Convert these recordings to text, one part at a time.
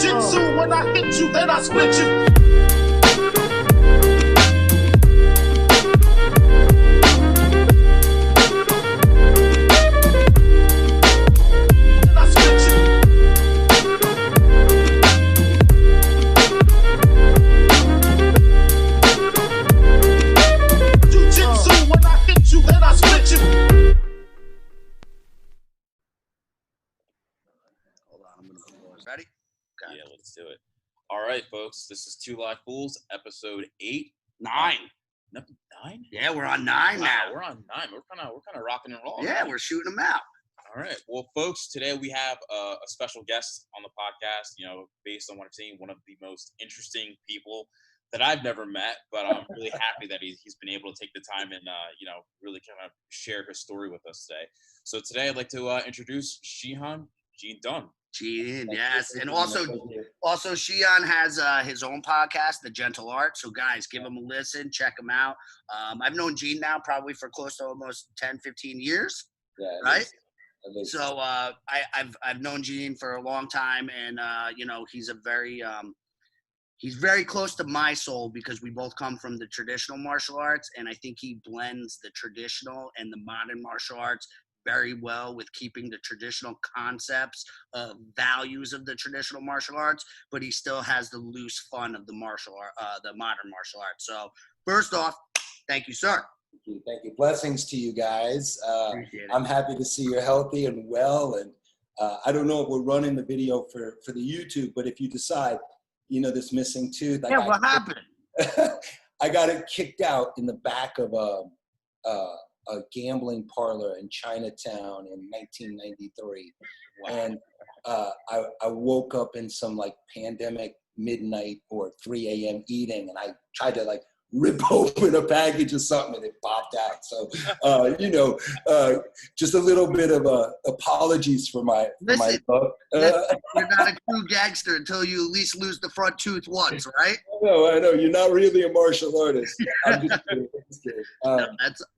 JiuJitsu, when I hit you, then I split you. Ready? Okay. Yeah, let's do it. All right, folks. This is Two Live Fools, episode 8. 9. 9? Yeah, we're on 9 now. We're on 9. We're kind of rocking and rolling. Yeah, we're shooting them out. All right. Well, folks, today we have a special guest on the podcast. You know, based on what I'm seeing, one of the most interesting people that I've never met, but I'm really happy that he's been able to take the time and really kind of share his story with us today. So today I'd like to introduce Shihan Dunn. Gene, yes. And also Shihan has his own podcast, The Gentle Art. So guys, give him a listen, check him out. I've known Gene now probably for close to almost 10, 15 years. Yeah, right? So I've known Gene for a long time, and he's very close to my soul because we both come from the traditional martial arts, and I think he blends the traditional and the modern martial arts very well with keeping the traditional concepts, values of the traditional martial arts, but he still has the loose fun of the the modern martial arts. So first off, thank you, sir. Thank you. Blessings to you guys. Appreciate it. I'm happy to see you're healthy and well. And I don't know if we're running the video for the YouTube, but if you decide, this missing tooth. Yeah, what happened? I got it kicked out in the back of a gambling parlor in Chinatown in 1993. Wow. And I woke up in some pandemic midnight or 3 a.m. eating, and I tried to rip open a package or something, and it popped out. So, just a little bit of apologies for my book. You're not a true gangster until you at least lose the front tooth once, right? I know. You're not really a martial artist. I'm just kidding. No,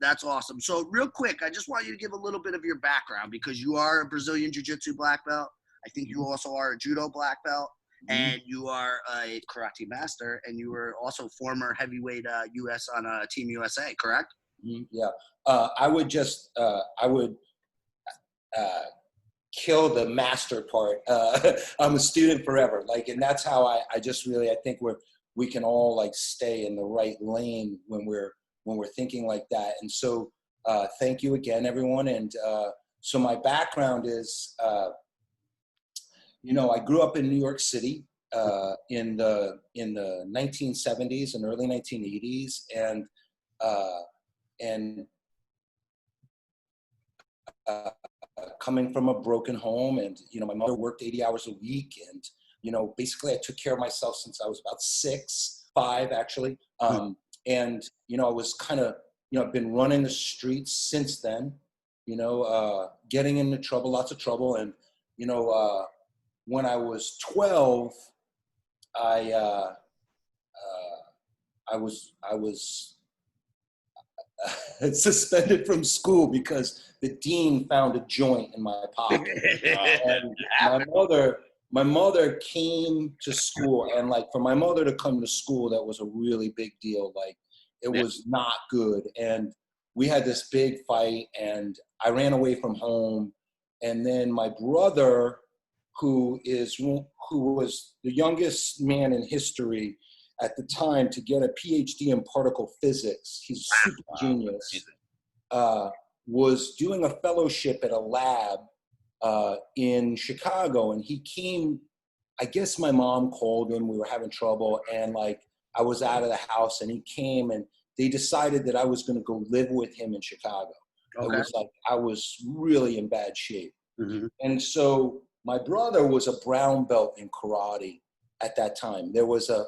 that's awesome. So real quick, I just want you to give a little bit of your background because you are a Brazilian Jiu-Jitsu black belt. I think you also are a Judo black belt. And you are a karate master, and you were also former heavyweight U.S. on Team USA, correct? Yeah. I would kill the master part. I'm a student forever. And that's how I just really, I think we can all stay in the right lane when we're thinking like that. And so thank you again, everyone. And so my background is, I grew up in New York City in the 1970s and early 1980s, and coming from a broken home, and my mother worked 80 hours a week, and basically I took care of myself since I was about 5 actually, and I was kind of I've been running the streets since then, getting into trouble, lots of trouble, and when I was 12, I was suspended from school because the dean found a joint in my pocket. And my mother came to school, and for my mother to come to school, that was a really big deal. It was not good, and we had this big fight, and I ran away from home, and then my brother, who was the youngest man in history at the time to get a PhD in particle physics. He's a super genius. Was doing a fellowship at a lab in Chicago, and he came. I guess my mom called him. We were having trouble, and I was out of the house, and he came, and they decided that I was going to go live with him in Chicago. Okay. It was I was really in bad shape, and so. My brother was a brown belt in karate at that time. There was a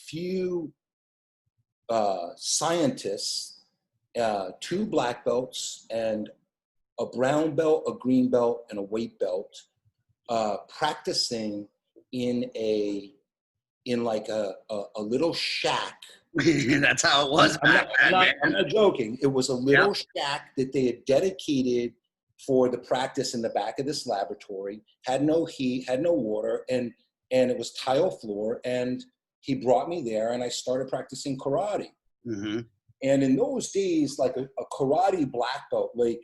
few scientists, 2 black belts, and a brown belt, a green belt, and a white belt, practicing in a little shack. That's how it was. I'm not joking. It was a little shack that they had dedicated for the practice in the back of this laboratory, had no heat, had no water, and and it was tile floor, and he brought me there, and I started practicing karate. Mm-hmm. And in those days, like a karate black belt, like,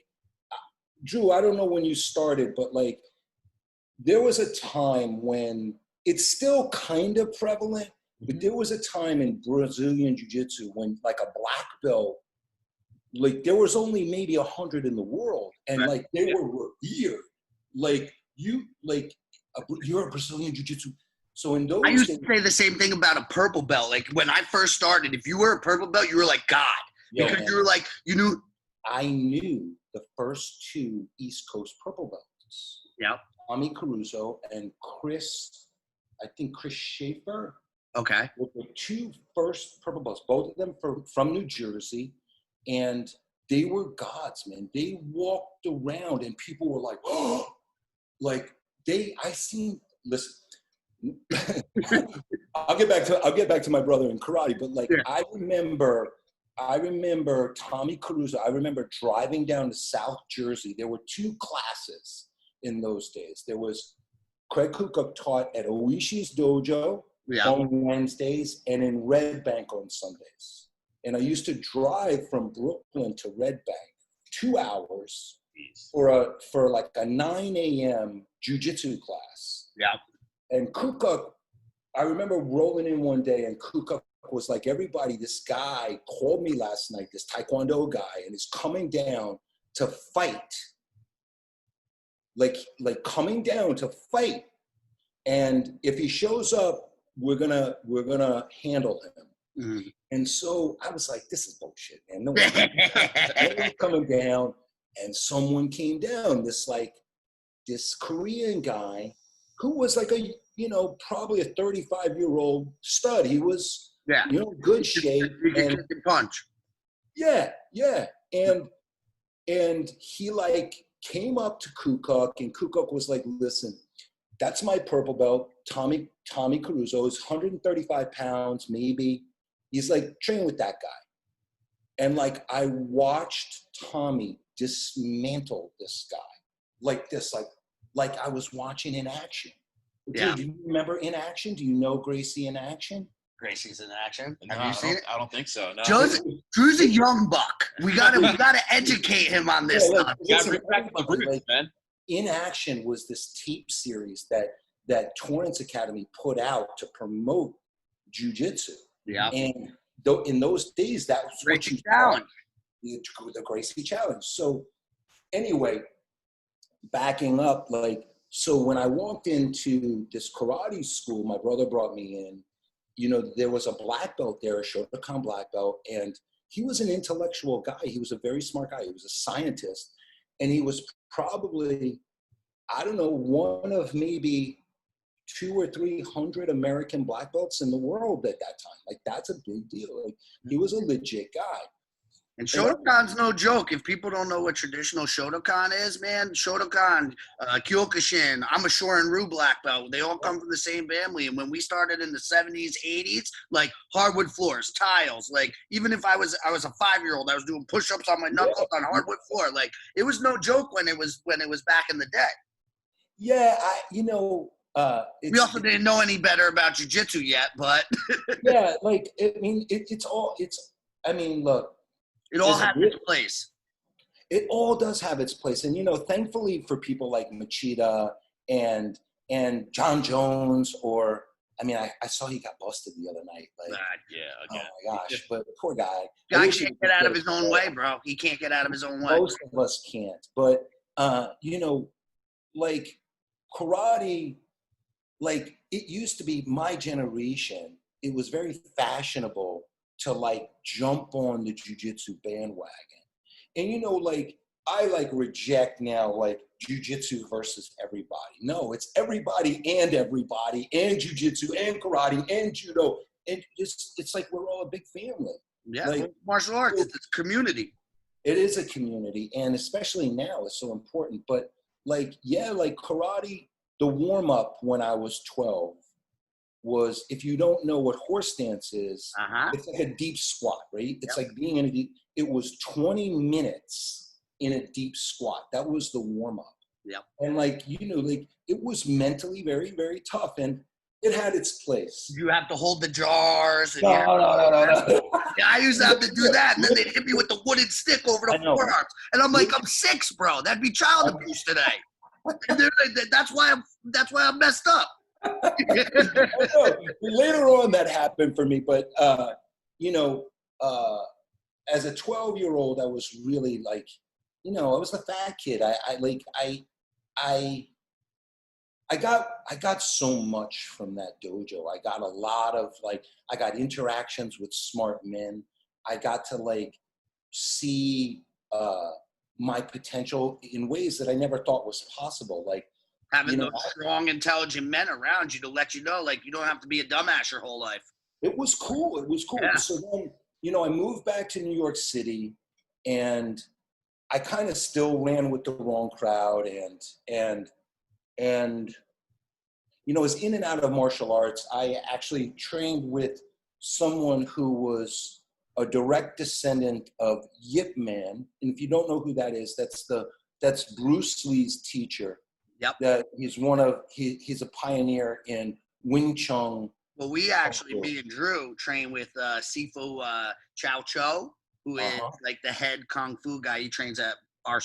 Drew, I don't know when you started, but like, there was a time when it's still kind of prevalent, but there was a time in Brazilian Jiu-Jitsu when like a black belt, like there was only maybe 100 in the world, and like they were revered. Like you're a Brazilian Jiu-Jitsu. So in those I used days, to say the same thing about a purple belt. Like when I first started, if you were a purple belt, you were like God. Because you were like, you knew. I knew the first 2 East Coast purple belts. Yep. Tommy Caruso and Chris Schaefer. Okay. Were the 2 first purple belts, both of them from New Jersey. And they were gods, man. They walked around and people were like, oh, like listen, I'll get back to my brother in karate, but like, I remember Tommy Caruso. I remember driving down to South Jersey. There were 2 classes in those days. There was Craig Kukuk taught at Oishi's dojo on Wednesdays and in Red Bank on Sundays. And I used to drive from Brooklyn to Red Bank 2 hours for like a 9 a.m. jiu-jitsu class. Yeah. And Kukuk, I remember rolling in one day and Kukuk was like, everybody, this guy called me last night, this Taekwondo guy, and is coming down to fight. Like coming down to fight. And if he shows up, we're gonna handle him. Mm-hmm. And so I was like, this is bullshit, man. No one's coming down. And someone came down, this Korean guy who was like probably a 35-year-old stud. He was, good shape. He could kick and punch. Yeah. And he like came up to Kukuk, and Kukuk was like, listen, that's my purple belt. Tommy Caruso is 135 pounds, maybe. He's like, train with that guy. And like, I watched Tommy dismantle this guy like this, like I was watching in action. Yeah. Do you remember In Action? Do you know Gracie in Action? Gracie's in action. No, Have you seen it? I don't think so. No. Drew's a young buck. We gotta educate him on this stuff. You gotta bring back the roots, man. In Action was this tape series that Torrance Academy put out to promote jiu-jitsu. Yeah. And in those days, that was what you challenge. The Gracie Challenge. So anyway, backing up, like, so when I walked into this karate school, my brother brought me in, there was a black belt there, a Shotokan black belt, and he was an intellectual guy. He was a very smart guy. He was a scientist, and he was probably, I don't know, one of maybe 200 or 300 American black belts in the world at that time. Like, that's a big deal. Like, he was a legit guy. And Shotokan's no joke. If people don't know what traditional Shotokan is, man, Shotokan, Kyokushin, I'm a Shorin-ryu black belt. They all come from the same family. And when we started in the 70s, 80s, like hardwood floors, tiles, like even if I was a 5-year-old, I was doing push-ups on my knuckles on hardwood floor. Like, it was no joke when it was back in the day. Yeah, we also didn't know any better about jiu-jitsu yet, but yeah, like, look, it all has its place. It all does have its place. And, thankfully for people like Machida and John Jones, or, I saw he got busted the other night. Like, again. Oh my gosh, but poor guy. Guy can't get out of his own way, bro. He can't get out of his own way. Most of us can't. But, like, karate, like, it used to be my generation. It was very fashionable to like jump on the jiu-jitsu bandwagon. And like, I reject now like jiu-jitsu versus everybody. No, it's everybody and jiu-jitsu and karate and judo. And it's like we're all a big family. Yeah, like, martial arts, it's a community. It is a community, and especially now it's so important. But like, like karate, the warm-up when I was 12 was, if you don't know what horse stance is, it's like a deep squat, right? It's like being in a deep, it was 20 minutes in a deep squat. That was the warm up. Yep. And like, like, it was mentally very, very tough. And It had its place. You have to hold the jars. And No. Yeah, I used to have to do that, and then they'd hit me with the wooden stick over the forearms. And I'm like, I'm 6, bro. That'd be child abuse today. And that's why I'm messed up. Later on, that happened for me, but as a 12-year-old, I was really like, I was the fat kid. I got so much from that dojo. I got a lot of I got interactions with smart men. I got to see my potential in ways that I never thought was possible. Having those strong, intelligent men around you to let you know, you don't have to be a dumbass your whole life. It was cool. Yeah. So then, I moved back to New York City, and I kind of still ran with the wrong crowd, and was in and out of martial arts. I actually trained with someone who was a direct descendant of Yip Man. And if you don't know who that is, that's Bruce Lee's teacher. Yep. That he's he's a pioneer in Wing Chun. Well, we actually, me and Drew, train with Sifu Chow Cho, who is the head kung fu guy. He trains at our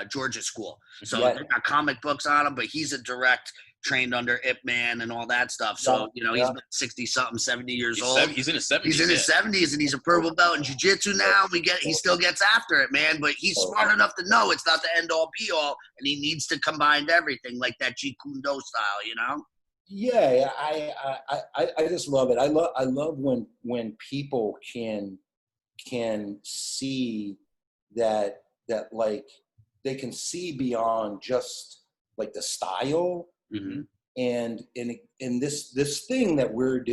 Georgia school. So they got comic books on him, but he's a direct trained under Ip Man and all that stuff. So, he's been 60-something, 70 years old. He's in his 70s. He's in his 70s, and he's a purple belt in jiu-jitsu now. He still gets after it, man. But he's smart enough to know it's not the end-all, be-all, and he needs to combine everything like that Jeet Kune Do style, Yeah, I just love it. I love when people can see that they can see beyond just the style. Mm-hmm. And this thing that we're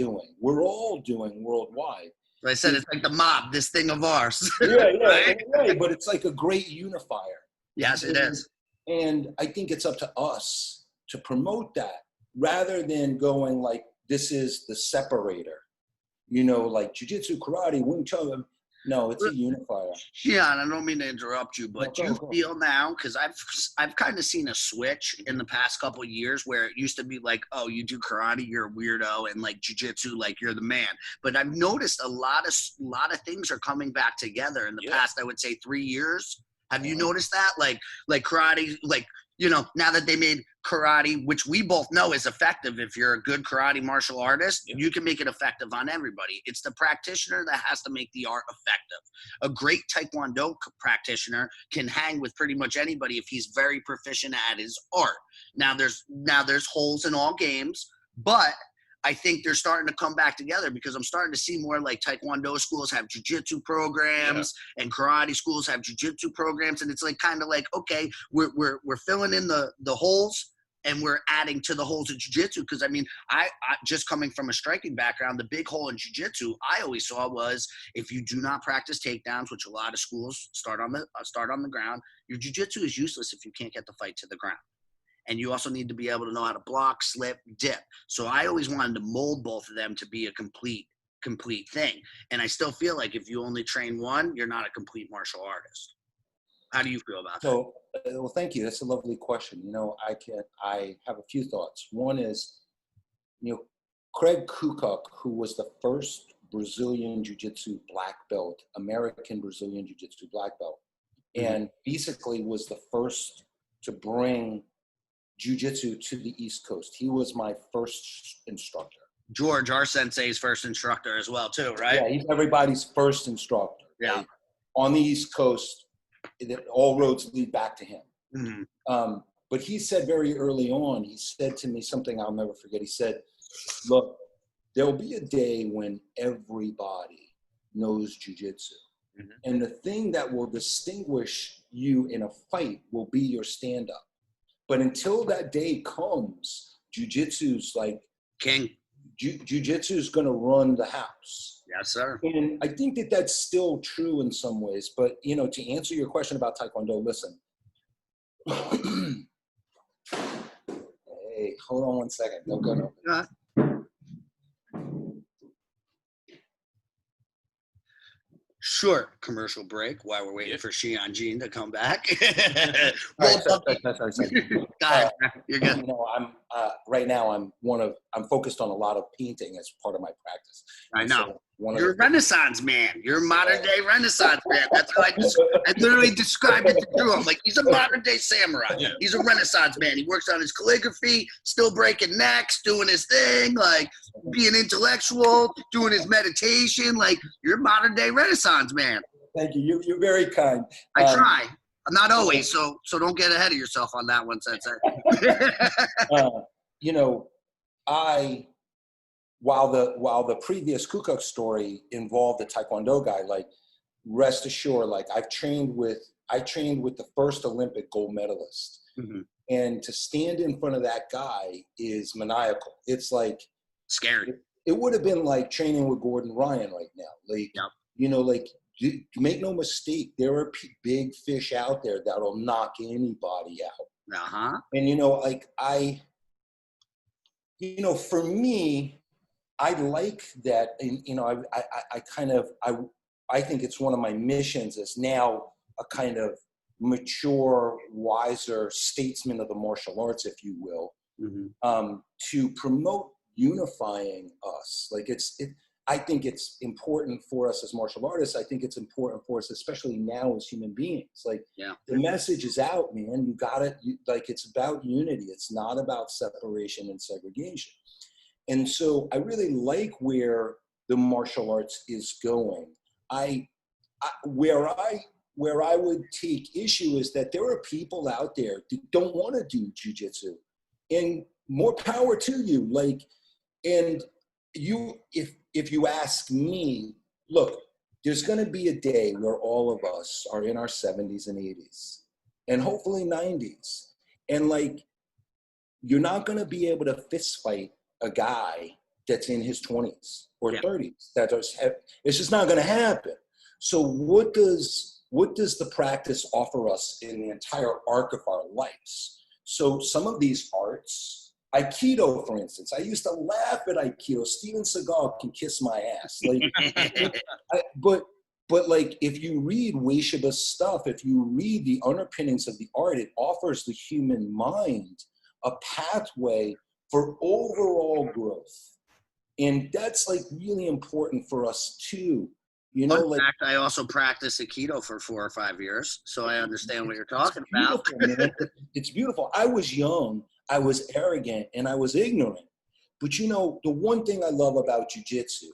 all doing worldwide. So I said it's like the mob, this thing of ours. Right? But it's like a great unifier. Yes, it is. And I think it's up to us to promote that rather than going this is the separator. Jiu-jitsu, karate, Wing Chun. No, it's a unifier. Yeah, and I don't mean to interrupt you, but do you feel now, because I've kind of seen a switch in the past couple of years where it used to be oh, you do karate, you're a weirdo, and jiu-jitsu, you're the man. But I've noticed a lot of things are coming back together in the past, I would say 3 years. Have you noticed that? Like karate, now that they made karate, which we both know is effective. If you're a good karate martial artist, you can make it effective on everybody. It's the practitioner that has to make the art effective. A great Taekwondo practitioner can hang with pretty much anybody if he's very proficient at his art. Now there's holes in all games, but I think they're starting to come back together because I'm starting to see more Taekwondo schools have jiu-jitsu programs and karate schools have jiu-jitsu programs. And it's okay, we're filling in the holes and we're adding to the holes of jiu-jitsu. Because I just coming from a striking background, the big hole in jiu-jitsu I always saw was if you do not practice takedowns, which a lot of schools start on the ground, your jiu-jitsu is useless if you can't get the fight to the ground. And you also need to be able to know how to block, slip, dip. So I always wanted to mold both of them to be a complete thing. And I still feel like if you only train one, you're not a complete martial artist. How do you feel about that? Well, thank you. That's a lovely question. I have a few thoughts. One is, Craig Kukuk, who was the first Brazilian Jiu-Jitsu black belt, American Brazilian Jiu-Jitsu black belt, and basically was the first to bring Jiu-Jitsu to the East Coast. He was my first instructor. George, our sensei's first instructor as well, too, right? Yeah, he's everybody's first instructor. Yeah. Right? On the East Coast, all roads lead back to him. Mm-hmm. But he said very early on, he said to me something I'll never forget. He said, look, there'll be a day when everybody knows jiu-jitsu. Mm-hmm. And the thing that will distinguish you in a fight will be your stand-up. But until that day comes, jiu-jitsu's king. Jiu-jitsu's going to run the house. Yes, sir. And I think that that's still true in some ways. But, to answer your question about Taekwondo, listen. Hey, hold on one second. Don't go nowhere. Short commercial break while we're waiting for Shion to come back. Sorry. You're good. right now I'm focused on a lot of painting as part of my practice. I know. So you're a Renaissance man. You're a modern day Renaissance man. That's how I literally described it to Drew. I'm like, he's a modern day samurai. Yeah. He's a Renaissance man. He works on his calligraphy, still breaking necks, doing his thing, like being intellectual, doing his meditation. Like, you're a modern day Renaissance man. Thank you. You're very kind. I try. Not always, so don't get ahead of yourself on that one, Sensei. You know, while the previous Kukuk story involved a Taekwondo guy, like, rest assured, like, I trained with the first Olympic gold medalist. Mm-hmm. And to stand in front of that guy is maniacal. It's like scary. It would have been like training with Gordon Ryan right now. Like, yep. You know, like, make no mistake, there are big fish out there that'll knock anybody out. Uh-huh. And, you know, like, for me, I like that. And, you know, I think it's one of my missions as now a kind of mature, wiser statesman of the martial arts, if you will, mm-hmm. To promote unifying us. Like, I think it's important for us as martial artists. I think it's important for us, especially now as human beings. Like, the message is out, man. You got it. Like, it's about unity. It's not about separation and segregation. And so I really like where the martial arts is going. Where I would take issue is that there are people out there that don't want to do jiu-jitsu, and more power to you. Like, and if you ask me, look, there's going to be a day where all of us are in our 70s and 80s and hopefully 90s. And, like, you're not going to be able to fist fight a guy that's in his 20s or 30s. It's just not going to happen. So what does the practice offer us in the entire arc of our lives? So some of these arts, Aikido, for instance, I used to laugh at Aikido. Steven Seagal can kiss my ass. Like, but like, if you read Weishiba's stuff, if you read the underpinnings of the art, it offers the human mind a pathway for overall growth. And that's, like, really important for us too. You know, in fact, I also practiced Aikido for 4 or 5 years, so I understand what you're talking about. It's beautiful. I was young, I was arrogant, and I was ignorant. But, you know, the one thing I love about jiu-jitsu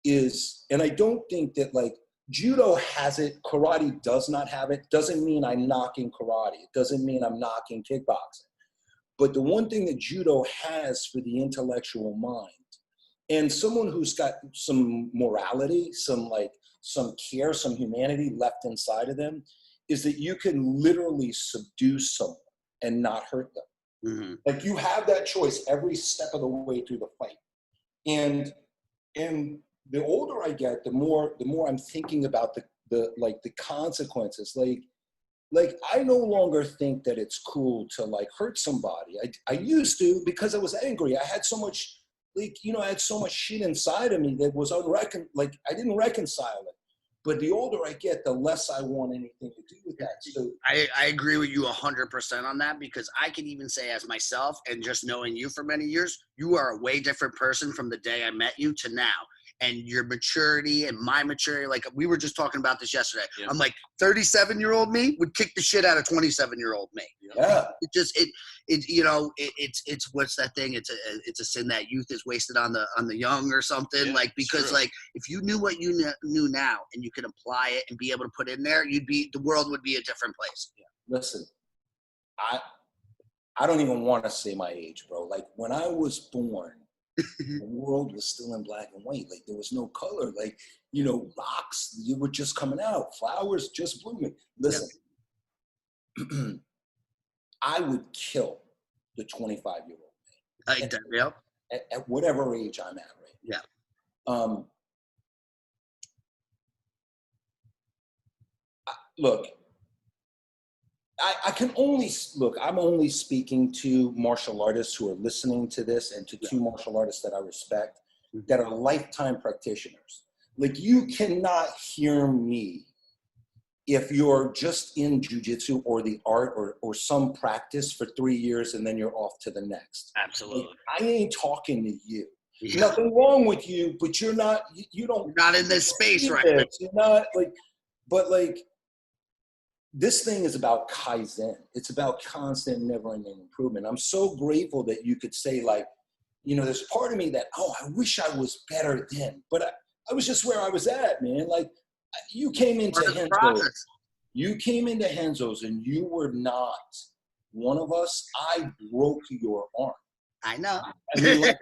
is, and I don't think that, like, judo has it, karate does not have it, doesn't mean I'm knocking karate. It doesn't mean I'm knocking kickboxing. But the one thing that judo has for the intellectual mind, and someone who's got some morality, some care, some humanity left inside of them, is that you can literally subdue someone and not hurt them. Mm-hmm. Like, you have that choice every step of the way through the fight. And the older I get, the more I'm thinking about the consequences. Like, I no longer think that it's cool to, like, hurt somebody. I used to, because I was angry. I had so much, like, you know, I had so much shit inside of me that was I didn't reconcile it. But the older I get, the less I want anything to do with that. So I agree with you 100% on that, because I can even say, as myself, and just knowing you for many years, you are a way different person from the day I met you to now. And your maturity and my maturity, like, we were just talking about this yesterday. Yeah. I'm like, 37-year-old me would kick the shit out of 27-year-old me. Yeah. It's what's that thing? It's a sin that youth is wasted on the young or something. Yeah, like, because like, if you knew what you knew now and you could apply it and be able to put in there, the world would be a different place. Yeah. Listen, I don't even want to say my age, bro. Like, when I was born, the world was still in black and white. Like, there was no color. Like, you know, rocks, you were just coming out. Flowers just blooming. Listen, I would kill the 25-year-old man. At whatever age I'm at, right? Yeah. Look, I can only look. I'm only speaking to martial artists who are listening to this, and to two martial artists that I respect, that are lifetime practitioners. Like, you cannot hear me if you're just in jiu-jitsu or the art or some practice for 3 years and then you're off to the next. Absolutely. Like, I ain't talking to you. Yeah. Nothing wrong with you, but you're not, you don't. You're not in this space right now. You're not like, but like, this thing is about Kaizen. It's about constant, never-ending improvement. I'm so grateful that you could say, like, you know, there's part of me that, oh, I wish I was better then. But I was just where I was at, man. Like, you came into Henzo's. You came into Henzo's and you were not one of us. I broke your arm. I know. I mean, like,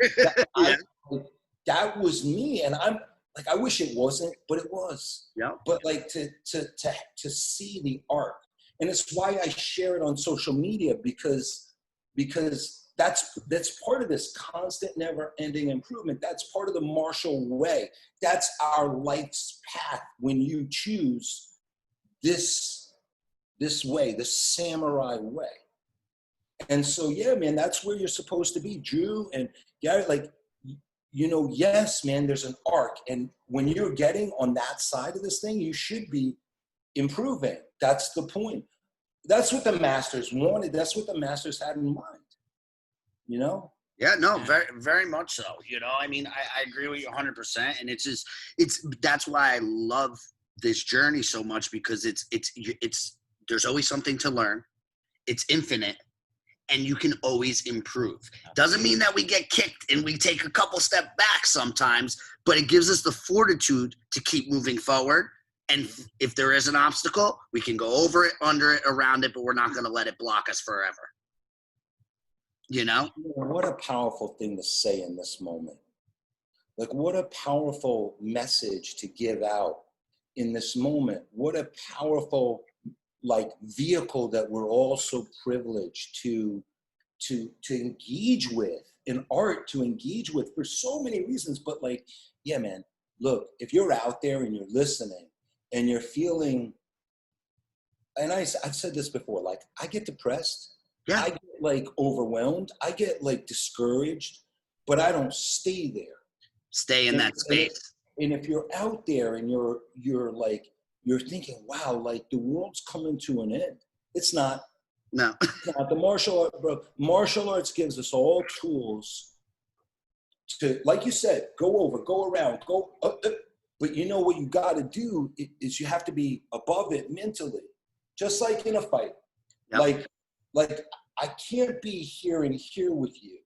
that was me. And I'm like, I wish it wasn't, but it was. Yeah. But like to see the art. And it's why I share it on social media because that's part of this constant, never-ending improvement. That's part of the martial way. That's our life's path when you choose this way, the samurai way. And so, yeah, man, that's where you're supposed to be, Drew. And Gary, like, you know, yes, man, there's an arc. And when you're getting on that side of this thing, you should be improving. That's the point. That's what the masters wanted. That's what the masters had in mind. You know? Yeah, no, very, very much so. You know, I mean, I agree with you 100%. And that's why I love this journey so much, because it's there's always something to learn. It's infinite, and you can always improve. Doesn't mean that we get kicked and we take a couple step back sometimes, but it gives us the fortitude to keep moving forward. And if there is an obstacle, we can go over it, under it, around it, but we're not going to let it block us forever. You know? What a powerful thing to say in this moment. Like, what a powerful message to give out in this moment. What a powerful, like, vehicle that we're all so privileged to engage with, in art, to engage with for so many reasons. But like, yeah, man, look, if you're out there and you're listening and you're feeling, and I've said this before, like, I get depressed. Yeah. I get like overwhelmed. I get like discouraged, but I don't stay there. Stay in that space. And if you're out there and you're like, you're thinking, wow, like the world's coming to an end. It's not. No. It's not. The martial arts gives us all tools to, like you said, go around, go up. But you know what you got to do is you have to be above it mentally, just like in a fight. Yep. Like I can't be here with you.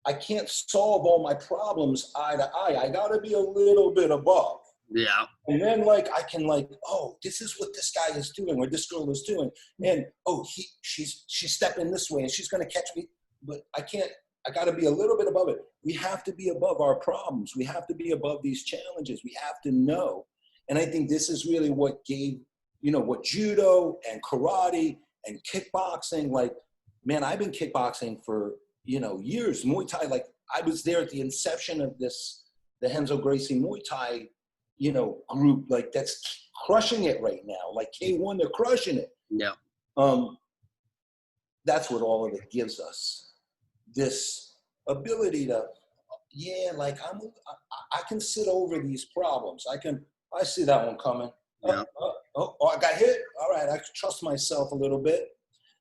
I can't solve all my problems eye to eye. I got to be a little bit above. Yeah. And then like, I can like, oh, this is what this guy is doing or this girl is doing. And, oh, she's stepping this way and she's going to catch me. But I got to be a little bit above it. We have to be above our problems. We have to be above these challenges. We have to know. And I think this is really what gave, you know, what judo and karate and kickboxing, like, man, I've been kickboxing for, you know, years. Muay Thai, like, I was there at the inception of the Renzo Gracie Muay Thai, you know, group, like, that's crushing it right now. Like K1, they're crushing it. Yeah. That's what all of it gives us. This ability to, yeah, like, I can sit over these problems. I see that one coming. Yeah. Oh, I got hit. All right, I can trust myself a little bit,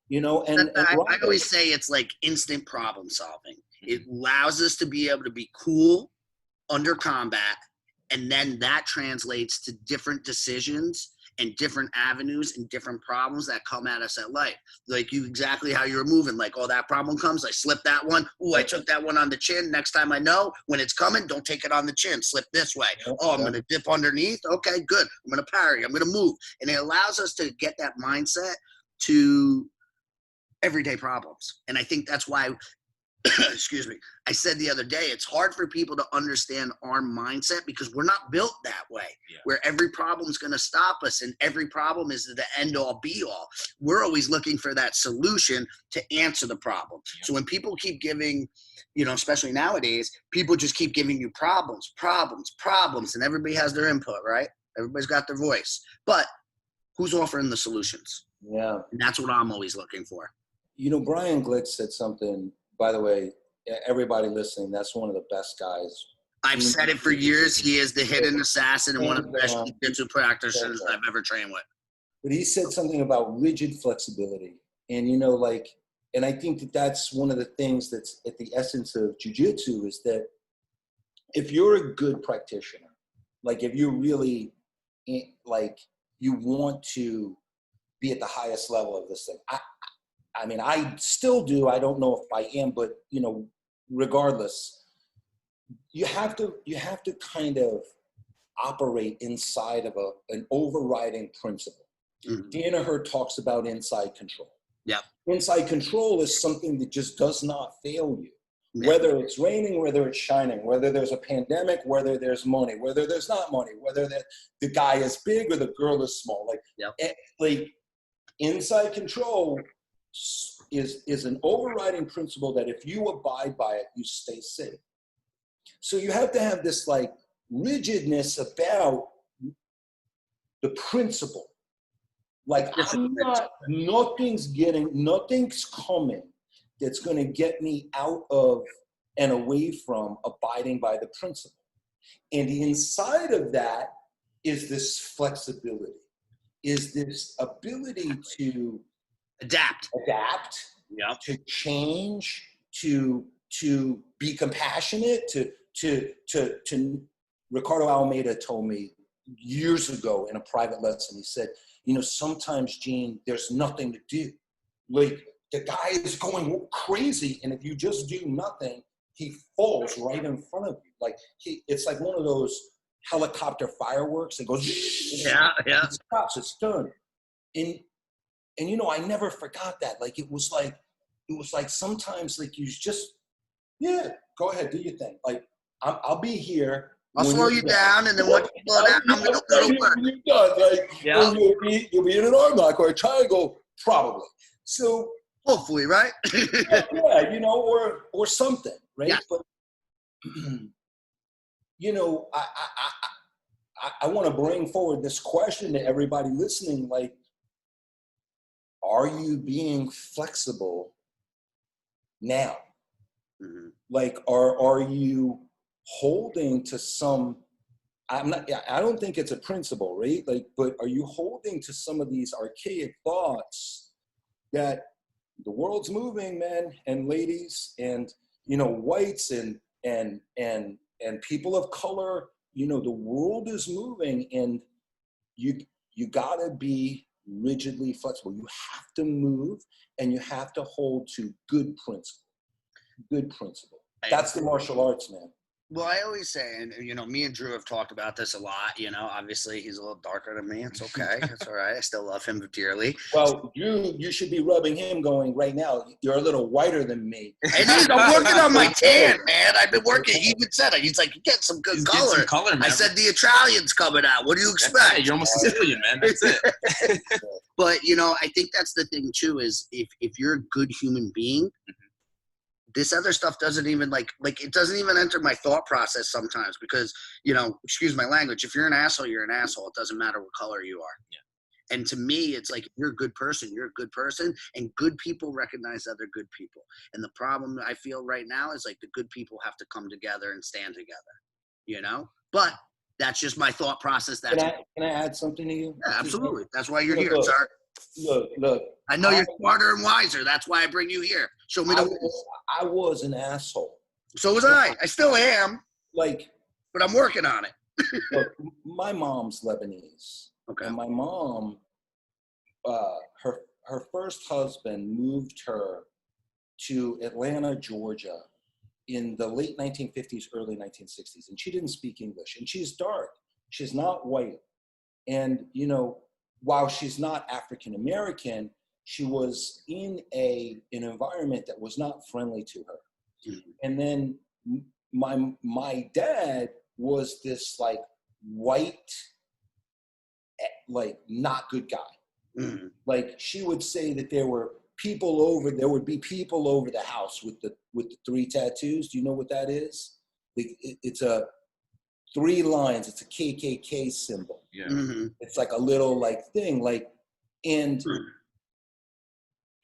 you know. And I always say it's like instant problem solving. It allows us to be able to be cool under combat, and then that translates to different decisions and different avenues and different problems that come at us at life. Like you, exactly how you were moving. Like, oh, that problem comes, I slipped that one. Oh, I took that one on the chin. Next time I know when it's coming, don't take it on the chin. Slip this way. Oh, I'm going to dip underneath. Okay, good. I'm going to parry. I'm going to move. And it allows us to get that mindset to everyday problems. And I think that's why, excuse me, I said the other day, it's hard for people to understand our mindset because we're not built that way, where every problem is going to stop us and every problem is the end all be all. We're always looking for that solution to answer the problem. So when people keep giving, you know, especially nowadays, people just keep giving you problems, and everybody has their input, right? Everybody's got their voice, but who's offering the solutions? Yeah. And that's what I'm always looking for. You know, Brian Glick said something, by the way, everybody listening, that's one of the best guys. I've said it for years. He is the hidden assassin and one of the best jiu-jitsu practitioners I've ever trained with. but he said something about rigid flexibility. And, you know, like, and I think that that's one of the things that's at the essence of jiu-jitsu is that if you're a good practitioner, like if you're really, like, you want to be at the highest level of this thing. I mean, I still do. I don't know if I am, but, you know, regardless, you have to kind of operate inside of an overriding principle. Mm-hmm. Danaher talks about inside control. Yeah. Inside control is something that just does not fail you. Yeah. Whether it's raining, whether it's shining, whether there's a pandemic, whether there's money, whether there's not money, whether the guy is big or the girl is small. Like, yep. Like inside control is an overriding principle that if you abide by it, you stay safe. So you have to have this like rigidness about the principle. Like nothing's coming that's going to get me out of and away from abiding by the principle. And inside of that is this flexibility, is this ability to adapt, yep. To change, to be compassionate, to Ricardo Almeida told me years ago in a private lesson, he said, you know, sometimes, Gene, there's nothing to do. Like, the guy is going crazy, and if you just do nothing, he falls right in front of you. Like, it's like one of those helicopter fireworks. It goes, yeah. It stops, it's done. And you know, I never forgot that. Like, it was like sometimes, like, you just, yeah, go ahead, do your thing. Like, I'll be here. I'll slow you down, and then once you slow down, I'm going to go to work. You're done. Like, yeah. You'll be in an arm lock or a triangle, probably. So hopefully, right? yeah, you know, or something, right? Yeah. But you know, I want to bring forward this question to everybody listening. Like, are you being flexible now? Mm-hmm. Like, are you holding to some, I don't think it's a principle, right? Like, but are you holding to some of these archaic thoughts that the world's moving, men and ladies, and, you know, whites and people of color, you know, the world is moving, and you gotta be rigidly flexible. You have to move, and you have to hold to good principle. Good principle. That's the martial arts, man. Well, I always say, and you know, me and Drew have talked about this a lot. You know, obviously he's a little darker than me. It's okay. It's all right. I still love him dearly. Well, Drew, you should be rubbing him going right now. You're a little whiter than me. I'm working on my tan, man. I've been working. He even said it. He's like, you get some good color. Some color, man. I said, the Italian's coming out. What do you expect? Hey, you're almost Sicilian, man. That's it. But, you know, I think that's the thing, too, is if you're a good human being, this other stuff doesn't even like it doesn't even enter my thought process sometimes because, you know, excuse my language, if you're an asshole, you're an asshole. It doesn't matter what color you are. Yeah. And to me, it's like, if you're a good person, you're a good person, and good people recognize other good people. And the problem I feel right now is like the good people have to come together and stand together, you know? But that's just my thought process. Can I add something to you? Yeah, absolutely. That's why you're here, sir. Look. I know you're smarter and wiser. That's why I bring you here. Show me I was an asshole. So was I. I still am. Like, but I'm working on it. Look, my mom's Lebanese. Okay. And my mom, her first husband moved her to Atlanta, Georgia in the late 1950s, early 1960s. And she didn't speak English. And she's dark. She's not white. And, you know, while she's not African-American, she was in an environment that was not friendly to her. Mm-hmm. And then my dad was this like white, like not good guy. Mm-hmm. Like she would say that there would be people over the house with the 3 tattoos. Do you know what that is? It's a 3 lines. It's a KKK symbol. Yeah. Mm-hmm. It's like a little like thing, like, and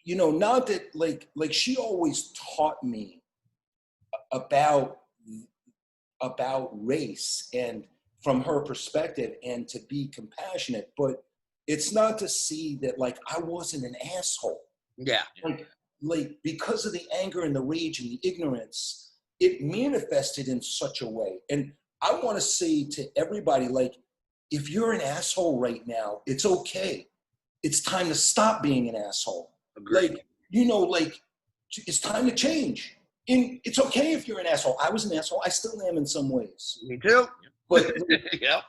you know, not that like she always taught me about race and from her perspective and to be compassionate, but it's not to see that like I wasn't an asshole. Yeah. Like because of the anger and the rage and the ignorance, it manifested in such a way. And I want to say to everybody, like, if you're an asshole right now, it's okay. It's time to stop being an asshole. Agreed. Like, you know, like it's time to change. And it's okay if you're an asshole. I was an asshole. I still am in some ways. Me too. But Yeah.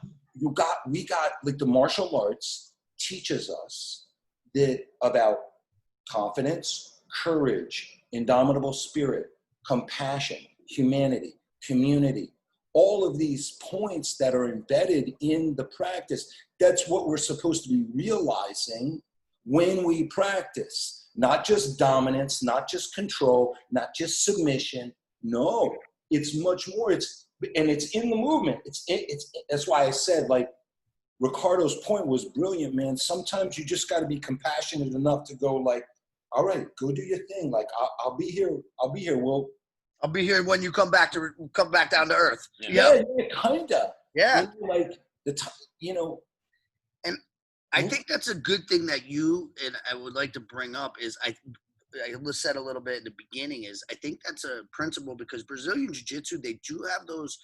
we got like the martial arts teaches us that about confidence, courage, indomitable spirit, compassion, humanity, community, all of these points that are embedded in the practice. That's what we're supposed to be realizing when we practice. Not just dominance, not just control, not just submission. No, it's much more. It's in the movement. It's that's why I said, like, Ricardo's point was brilliant, man. Sometimes you just got to be compassionate enough to go like, all right, go do your thing. Like, I'll be here. I'll be here. I'll be here when you come back down to earth. Yeah, kinda. Yeah. Like you know. And I think that's a good thing that you, and I would like to bring up is I said a little bit in the beginning is I think that's a principle because Brazilian Jiu-Jitsu, they do have those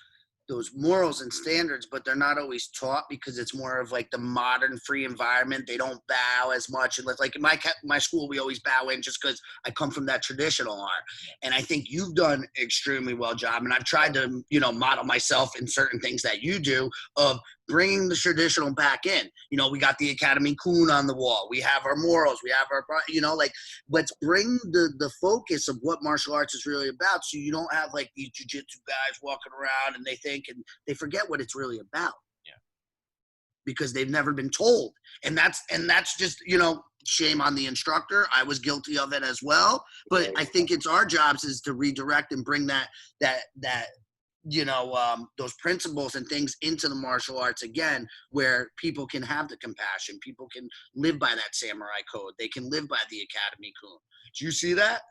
morals and standards, but they're not always taught because it's more of like the modern free environment. They don't bow as much. And like in my school, we always bow in just because I come from that traditional art. And I think you've done extremely well job. And I've tried to, you know, model myself in certain things that you do of bringing the traditional back in. You know, we got the Academy Kun on the wall. We have our morals. We have our, you know, like, let's bring the focus of what martial arts is really about. So you don't have like these jiu-jitsu guys walking around and they think and they forget what it's really about. Yeah. Because they've never been told. And that's just, you know, shame on the instructor. I was guilty of it as well. But I think it's our jobs is to redirect and bring that you know, those principles and things into the martial arts again, where people can have the compassion. People can live by that samurai code. They can live by the Academy Kun. Do you see that?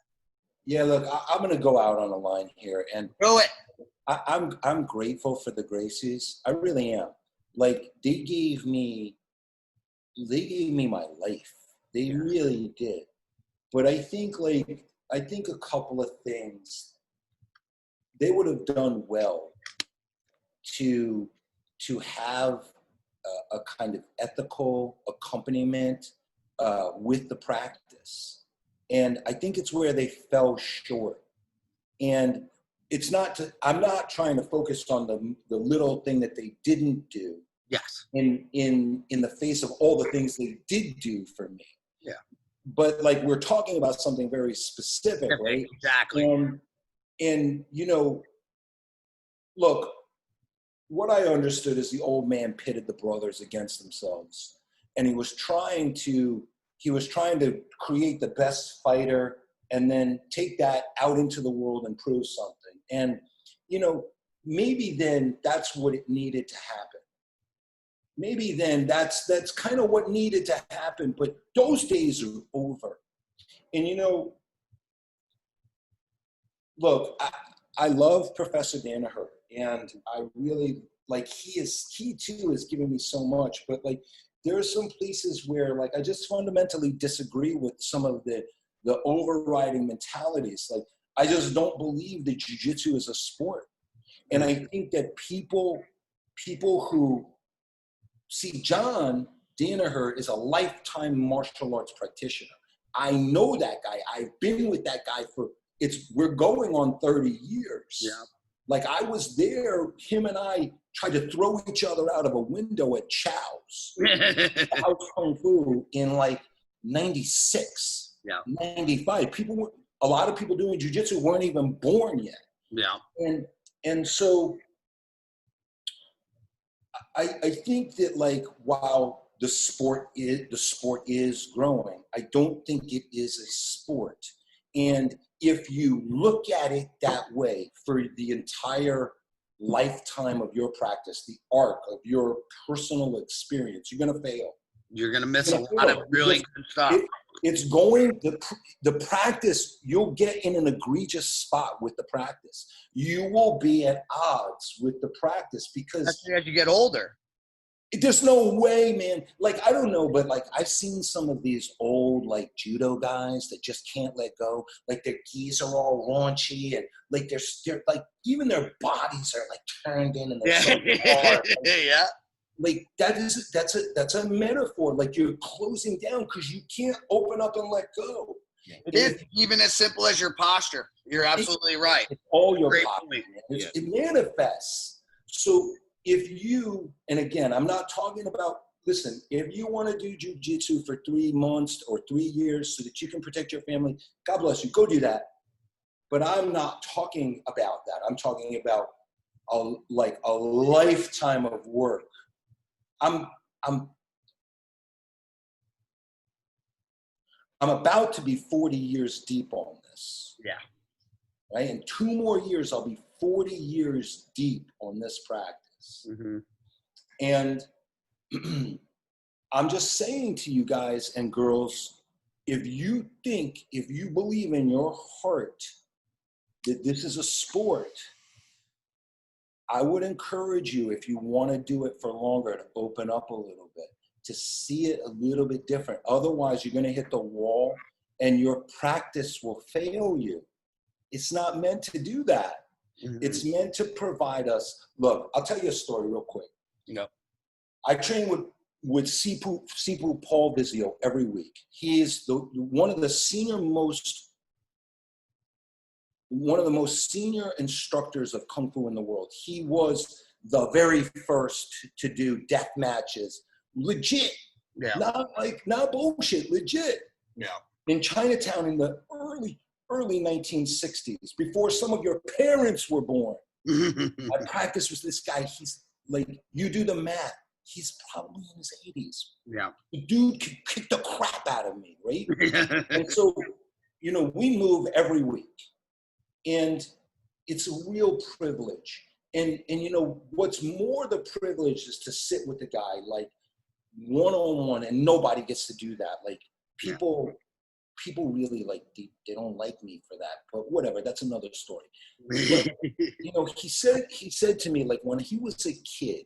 Yeah, look, I'm going to go out on a line here. And Do it. I'm grateful for the Gracies. I really am. Like, they gave me my life. They really did. But I think a couple of things they would have done well to have a kind of ethical accompaniment with the practice. And I think it's where they fell short. And I'm not trying to focus on the little thing that they didn't do. Yes. In the face of all the things they did do for me. Yeah. But like, we're talking about something very specific, right? Exactly. And, you know, look, what I understood is the old man pitted the brothers against themselves. And he was trying to create the best fighter and then take that out into the world and prove something. And, you know, maybe then that's what it needed to happen. Maybe then that's kind of what needed to happen. But those days are over. And, you know, look, I love Professor Danaher, and I really, like, he too is giving me so much, but like, there are some places where like, I just fundamentally disagree with some of the overriding mentalities. Like, I just don't believe that jiu-jitsu is a sport. And I think that people who see John Danaher is a lifetime martial arts practitioner. I know that guy. I've been with that guy we're going on 30 years. Yeah. Like, I was there, him and I tried to throw each other out of a window at Chow's. Chow's Kung Fu in like 96, 95. A lot of people doing jiu-jitsu weren't even born yet. Yeah. And so I think that, like, while the sport is growing, I don't think it is a sport. And if you look at it that way for the entire lifetime of your practice, the arc of your personal experience, you're going to fail. You're going to miss a lot of really good stuff. It's going, the practice, you'll get in an egregious spot with the practice. You will be at odds with the practice because as you get older. There's no way, man. Like, I don't know, but like I've seen some of these old like judo guys that just can't let go. Like their gis are all raunchy and like they're like even their bodies are like turned in and they're so hard. Yeah. Like that's a metaphor. Like you're closing down because you can't open up and let go. It's even as simple as your posture. You're absolutely right. It's all your Great posture. point. It manifests. So if you, and again, I'm not talking about, listen, if you want to do jiu-jitsu for 3 months or 3 years so that you can protect your family, God bless you, go do that. But I'm not talking about that. I'm talking about a lifetime of work. I'm about to be 40 years deep on this. Yeah. Right? In 2 more years, I'll be 40 years deep on this practice. Mm-hmm. And I'm just saying to you guys and girls, if you believe in your heart that this is a sport, I would encourage you, if you want to do it for longer, to open up a little bit, to see it a little bit different. Otherwise, you're going to hit the wall and your practice will fail you. It's not meant to do that. Mm-hmm. It's meant to provide us. Look, I'll tell you a story real quick. Yeah. I train with Sipu Paul Vizio every week. He is one of the most senior instructors of Kung Fu in the world. He was the very first to do death matches. Legit. Yeah. Not bullshit, legit. Yeah. In Chinatown in the early 1960s, before some of your parents were born. I practiced with this guy. He's like, you do the math. He's probably in his 80s. Yeah. The dude could kick the crap out of me, right? And so, we move every week. And it's a real privilege. And what's more the privilege is to sit with the guy, like, one-on-one, and nobody gets to do that. Like, people really, like, they don't like me for that, but whatever, that's another story. But, he said to me, like, when he was a kid,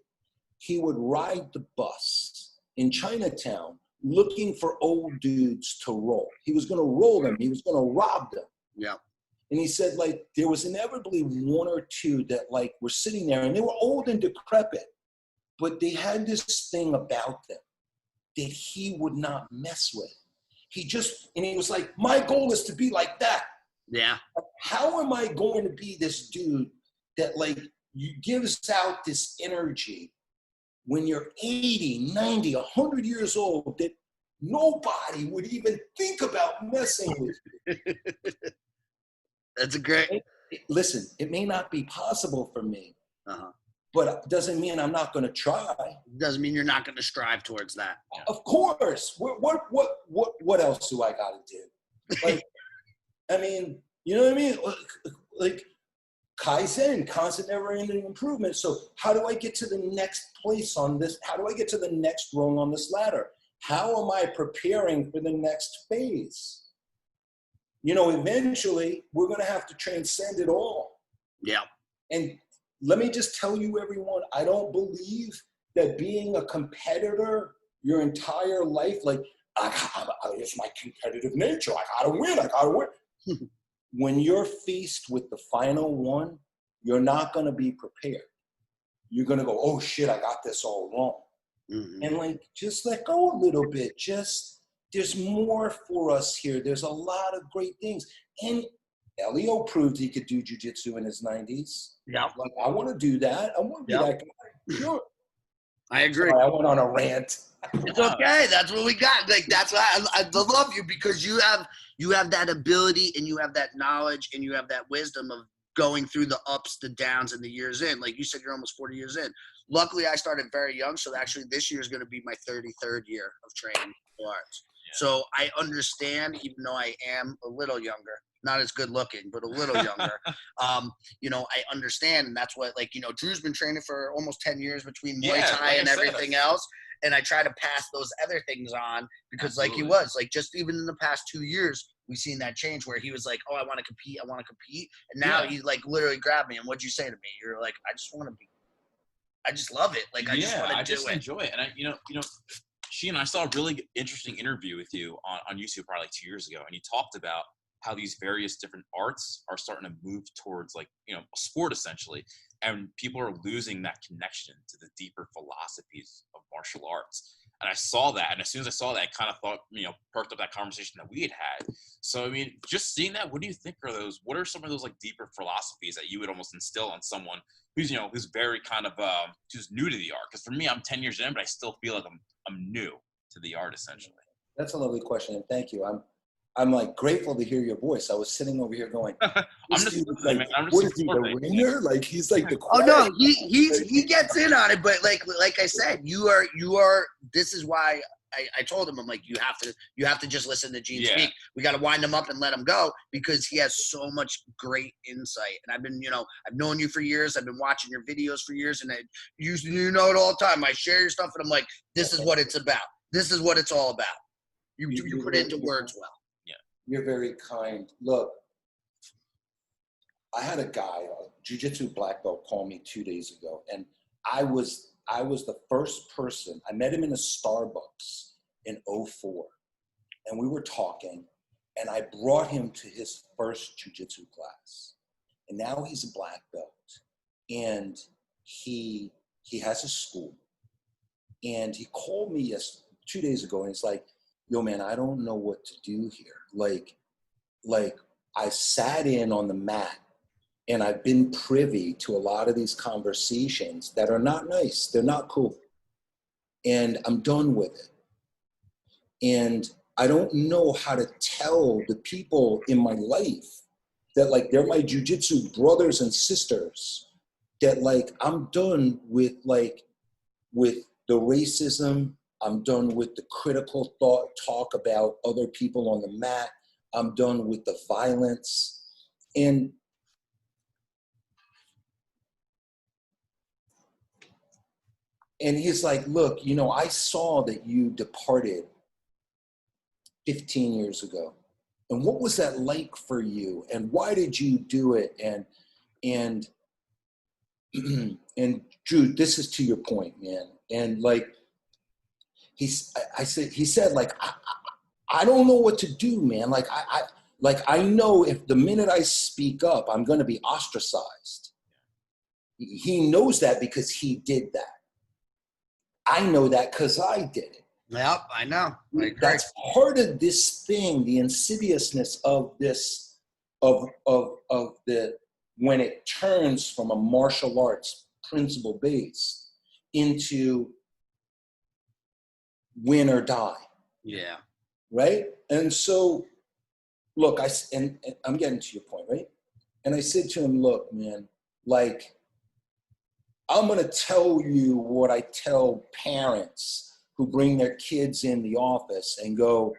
he would ride the bus in Chinatown looking for old dudes to roll. He was going to roll them. He was going to rob them. Yeah. And he said, like, there was inevitably 1 or 2 that, like, were sitting there, and they were old and decrepit, but they had this thing about them that he would not mess with. And he was like, my goal is to be like that. Yeah. How am I going to be this dude that, like, gives out this energy when you're 80, 90, 100 years old that nobody would even think about messing with you? That's a great. Listen, it may not be possible for me, uh-huh. but it doesn't mean I'm not going to try. Doesn't mean you're not going to strive towards that. Of course. What else do I got to do? Like, I mean, you know what I mean? Like Kaizen, constant never-ending improvement. So how do I get to the next place on this? How do I get to the next rung on this ladder? How am I preparing for the next phase? Eventually we're going to have to transcend it all. Yeah. And let me just tell you, everyone, I don't believe that being a competitor your entire life, like, it's my competitive nature. I gotta win. When you're faced with the final one, you're not gonna be prepared. You're gonna go, oh shit, I got this all wrong. Mm-hmm. And like, just let go a little bit. There's more for us here. There's a lot of great things. And Elio proved he could do jiu-jitsu in his 90s. Yeah. Like, I want to do that. I want to be that guy. Sure. I agree. Sorry, I went on a rant. It's okay. That's what we got. Like, that's why I love you, because you have that ability and you have that knowledge and you have that wisdom of going through the ups, the downs, and the years in. Like you said, you're almost 40 years in. Luckily, I started very young, so actually this year is going to be my 33rd year of training martial arts. Yeah. So I understand, even though I am a little younger, not as good looking, but a little younger. I understand, and that's what, Drew's been training for almost 10 years between Muay Thai and everything else. And I try to pass those other things on because, he was, just even in the past 2 years, we've seen that change where he was like, oh, I want to compete. And now he, literally grabbed me. And what'd you say to me? You're like, I just want to be. I just love it. Like, I just want to do it. I just enjoy it. And Sheehan, I saw a really interesting interview with you on YouTube probably like 2 years ago, and you talked about how these various different arts are starting to move towards like, a sport essentially, and people are losing that connection to the deeper philosophies of martial arts. And I saw that, and as soon as I saw that, I kind of thought, perked up that conversation that we had had. So, I mean, just seeing that, what do you think are those? What are some of those like deeper philosophies that you would almost instill on someone who's, who's very kind of who's new to the art? Because for me, I'm 10 years in, but I still feel like I'm new to the art essentially. That's a lovely question, and thank you. I'm like grateful to hear your voice. I was sitting over here going, I'm just what is he, the ringer? Like, he's like the quiet. Oh no, he gets in on it, but like I said, you are. This is why I told him, I'm like, you have to just listen to Gene speak. We got to wind him up and let him go, because he has so much great insight. And I've been, I've known you for years. I've been watching your videos for years, and you know it all the time. I share your stuff, and I'm like, this is what it's about. This is what it's all about. You put it into words well. You're very kind. Look, I had a guy, a jiu-jitsu black belt, call me 2 days ago, and I was the first person. I met him in a Starbucks in 2004, and we were talking, and I brought him to his first jiu-jitsu class, and now he's a black belt, and he has a school, and he called me 2 days ago, and he's like, yo, man, I don't know what to do here. Like I sat in on the mat, and I've been privy to a lot of these conversations that are not nice. They're not cool. And I'm done with it. And I don't know how to tell the people in my life that, like, they're my jiu-jitsu brothers and sisters, that, like, I'm done with the racism. I'm done with the critical talk about other people on the mat. I'm done with the violence. And he's like, look, I saw that you departed 15 years ago. And what was that like for you? And why did you do it? And Drew, this is to your point, man. And like, he said, like, I don't know what to do, man. Like, I know if the minute I speak up, I'm going to be ostracized. He knows that because he did that. I know that because I did it. Yep, I know. That's part of this thing, the insidiousness of this, of when it turns from a martial arts principle base into win or die. Yeah. Right? And so, look, and I'm getting to your point, right? And I said to him, look, man, like, I'm going to tell you what I tell parents who bring their kids in the office and go,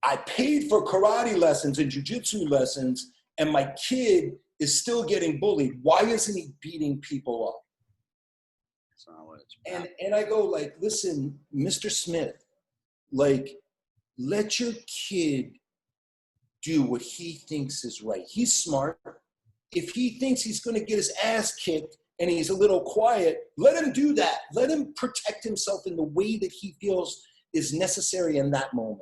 I paid for karate lessons and jiu-jitsu lessons, and my kid is still getting bullied. Why isn't he beating people up? That's not what it's about. And I go, like, listen, Mr. Smith, like, let your kid do what he thinks is right. He's smart. If he thinks he's going to get his ass kicked and he's a little quiet, let him do that. Let him protect himself in the way that he feels is necessary in that moment.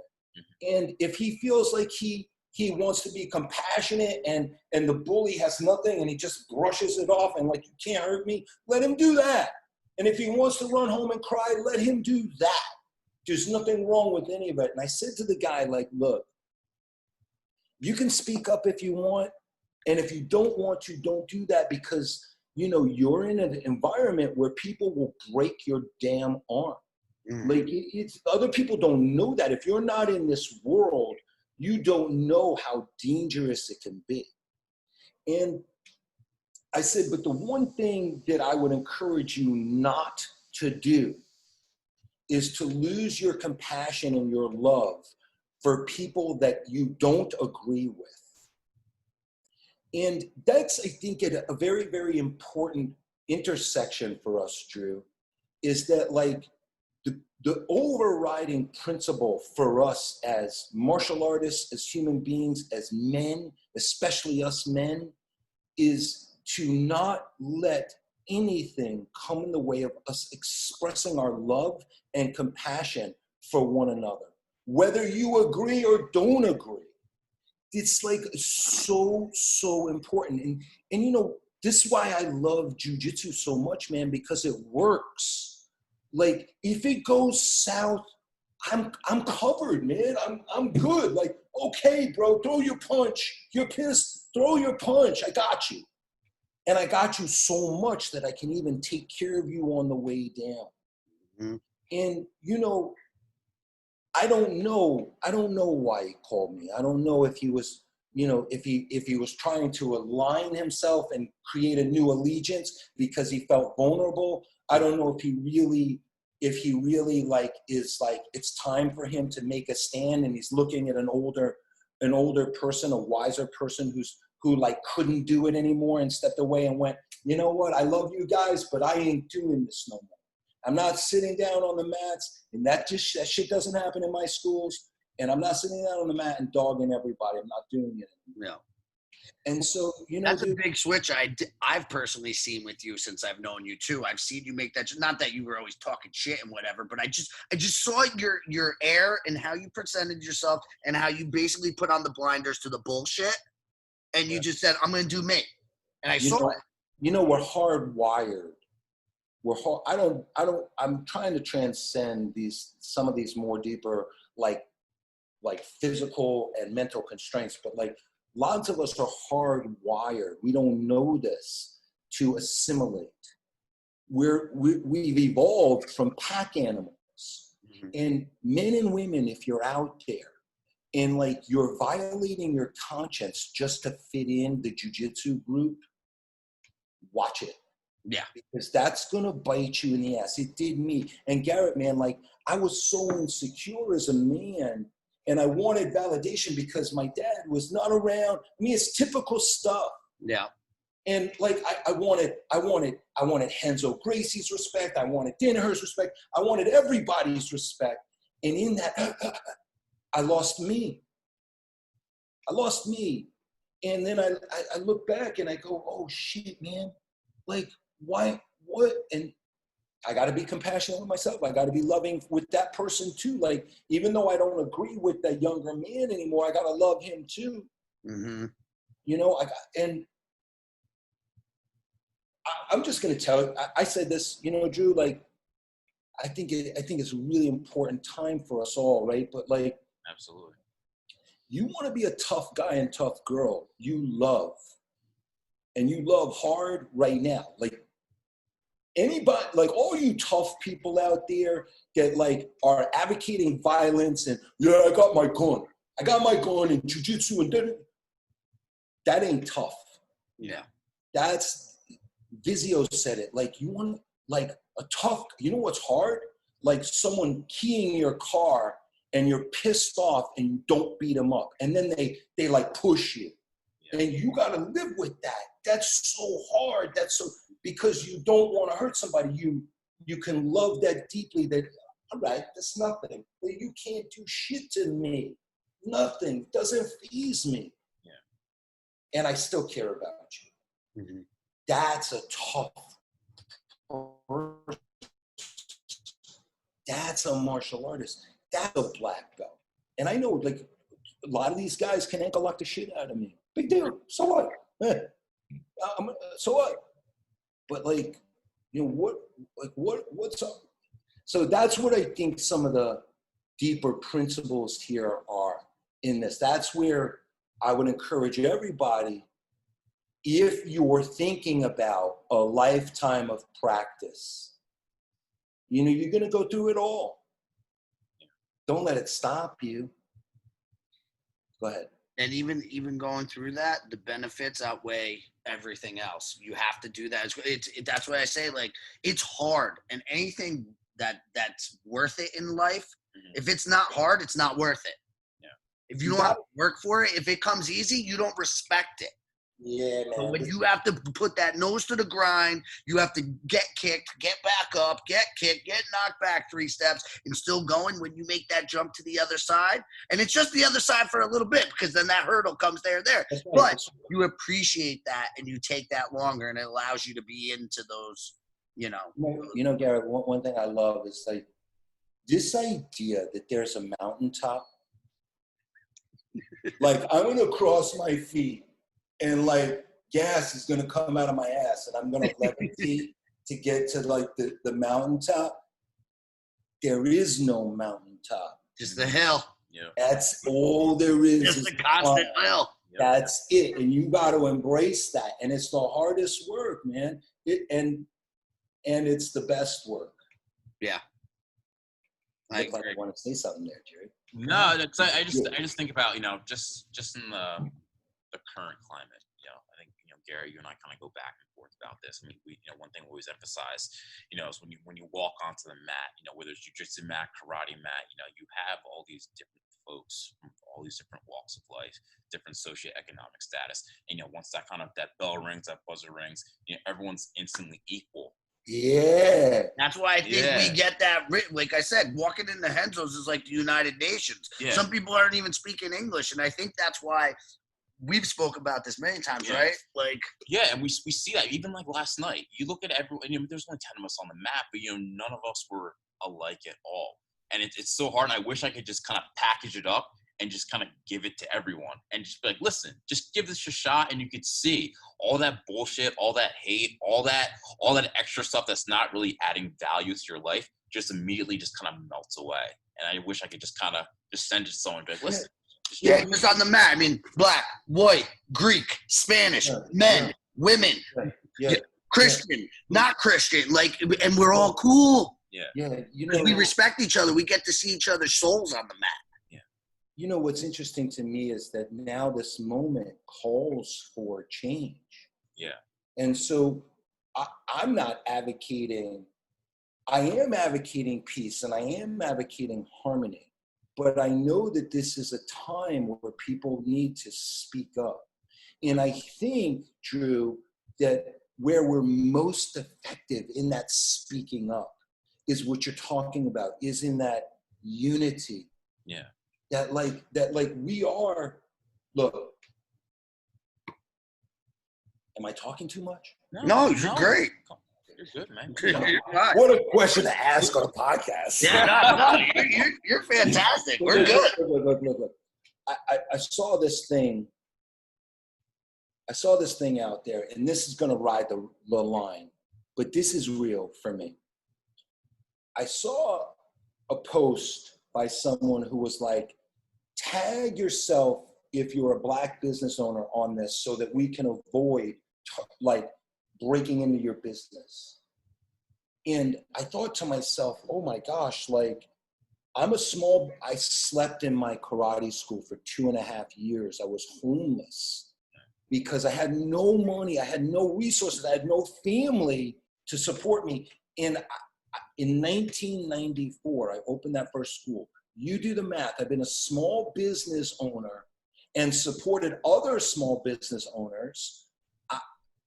And if he feels like he wants to be compassionate and the bully has nothing and he just brushes it off and like, you can't hurt me, let him do that. And if he wants to run home and cry, let him do that. There's nothing wrong with any of it. And I said to the guy, like, look, you can speak up if you want. And if you don't want to, don't do that, because, you're in an environment where people will break your damn arm. Mm-hmm. Like, it's other people don't know that. If you're not in this world, you don't know how dangerous it can be. And I said, but the one thing that I would encourage you not to do is to lose your compassion and your love for people that you don't agree with. And that's, I think, a very, very important intersection for us, Drew, is that, like, the overriding principle for us as martial artists, as human beings, as men, especially us men, is to not let anything come in the way of us expressing our love and compassion for one another. Whether you agree or don't agree, it's like so, so important. And you know, this is why I love jiu-jitsu so much, man, because it works. Like, if it goes south, I'm covered, man. I'm good. Like, okay, bro, throw your punch. You're pissed. Throw your punch. I got you. And I got you so much that I can even take care of you on the way down. Mm-hmm. And, you know, I don't know why he called me. I don't know if he was, you know, if he was trying to align himself and create a new allegiance because he felt vulnerable. I don't know if he really like is like, it's time for him to make a stand, and he's looking at an older person, a wiser person who like couldn't do it anymore and stepped away and went, you know what, I love you guys, but I ain't doing this no more. I'm not sitting down on the mats, and that shit doesn't happen in my schools. And I'm not sitting down on the mat and dogging everybody. I'm not doing it anymore. No. And so, you know, that's a big switch I've personally seen with you since I've known you too. I've seen you make that. Not that you were always talking shit and whatever, but I just saw your air and how you presented yourself and how you basically put on the blinders to the bullshit, and you just said, "I'm going to do me," and I saw it. You know, we're hardwired. I'm trying to transcend some of these more deeper like physical and mental constraints, but like lots of us are hardwired. We don't know this to assimilate. We've evolved from pack animals. Mm-hmm. And men and women, if you're out there and like you're violating your conscience just to fit in the jiu-jitsu group, watch it. Yeah. Because that's going to bite you in the ass. It did me. And Garrett, man, like I was so insecure as a man, and I wanted validation because my dad was not around. I mean, it's typical stuff. Yeah. And like I wanted Henzo Gracie's respect. I wanted Danaher's respect. I wanted everybody's respect. And in that, I lost me. And then I look back and I go, oh shit, man. Like, why, what? And I got to be compassionate with myself. I got to be loving with that person too. Like, even though I don't agree with that younger man anymore, I got to love him too. Mm-hmm. You know, I'm just going to tell you, I said this, you know, Drew, like, I think it's a really important time for us all, right? But like, absolutely. You want to be a tough guy and tough girl. You love. And you love hard right now. Like, anybody, like all you tough people out there that like are advocating violence and, yeah, I got my gun and jiu-jitsu and that ain't tough. Yeah. That's, Vizio said it. Like, you want like a tough, you know what's hard? Like someone keying your car and you're pissed off and you don't beat them up. And then they like push you. Yeah. And you got to live with that. That's so hard. That's so, because you don't want to hurt somebody. You can love that deeply that, all right, that's nothing. You can't do shit to me. Nothing. Doesn't faze me. Yeah. And I still care about you. Mm-hmm. That's a tough person. That's a martial artist. That's a black belt. And I know like a lot of these guys can ankle lock the shit out of me. Big deal. So what? So what? But like, you know, what's up? So that's what I think some of the deeper principles here are in this. That's where I would encourage everybody, if you're thinking about a lifetime of practice, you know, you're going to go through it all. Don't let it stop you. Go ahead. And even going through that, the benefits outweigh everything else. You have to do that. That's what I say. Like, it's hard, and anything that's worth it in life, if it's not hard, it's not worth it. Yeah. If you don't have to work for it, if it comes easy, you don't respect it. Yeah, man. So when you have to put that nose to the grind, you have to get kicked, get back up, get kicked, get knocked back 3 steps, and still going when you make that jump to the other side. And it's just the other side for a little bit because then that hurdle comes there. That's right. But you appreciate that and you take that longer, and it allows you to be into those, You know, Garrett, one thing I love is like this idea that there's a mountaintop. Like I'm going to cross my feet and like gas is going to come out of my ass and I'm going to levitate to get to like the mountaintop. There is no mountaintop. just the hill. Yeah. That's all there is. Just the constant hill. That's it. And you got to embrace that. And it's the hardest work, man. And it's the best work. Yeah. I look like I want to say something there, Jerry. No, that's, I just think about, just in the current climate, I think, Gary, you and I kind of go back and forth about this. I mean, one thing we always emphasize, is when you walk onto the mat, whether it's jiu-jitsu mat, karate mat, you have all these different folks from all these different walks of life, different socioeconomic status. And, once that bell rings, that buzzer rings, everyone's instantly equal. Yeah. That's why I think we get that written. Like I said, walking into Henzo's is like the United Nations. Yeah. Some people aren't even speaking English, and I think that's why we've spoke about this many times, right? Like, and we see that even like last night. You look at everyone. There's only 10 of us on the mat, but none of us were alike at all, and it's so hard. And I wish I could just kind of package it up and just kind of give it to everyone and just be like, listen, just give this a shot, and you could see all that bullshit, all that hate, all that extra stuff that's not really adding value to your life just immediately just kind of melts away. And I wish I could just kind of just send it to someone and be like, listen. Just on the mat. I mean, black, white, Greek, Spanish, men, women, Christian, not Christian, like, and we're all cool. Yeah. We respect each other. We get to see each other's souls on the mat. What's interesting to me is that now this moment calls for change. Yeah. And so I'm not advocating, I am advocating peace and I am advocating harmony, but I know that this is a time where people need to speak up. And I think, Drew, that where we're most effective in that speaking up is what you're talking about, is in that unity. Yeah. That we are, look, am I talking too much? No, you're great. You're good, man. What a question to ask on a podcast. You're fantastic. We're good. Look. I saw this thing. I saw this thing out there, and this is going to ride the line, but this is real for me. I saw a post by someone who was like, tag yourself if you're a Black business owner on this so that we can avoid breaking into your business. And I thought to myself, oh my gosh, I slept in my karate school for 2.5 years. I was homeless because I had no money. I had no resources. I had no family to support me. And in 1994, I opened that first school. You do the math. I've been a small business owner and supported other small business owners.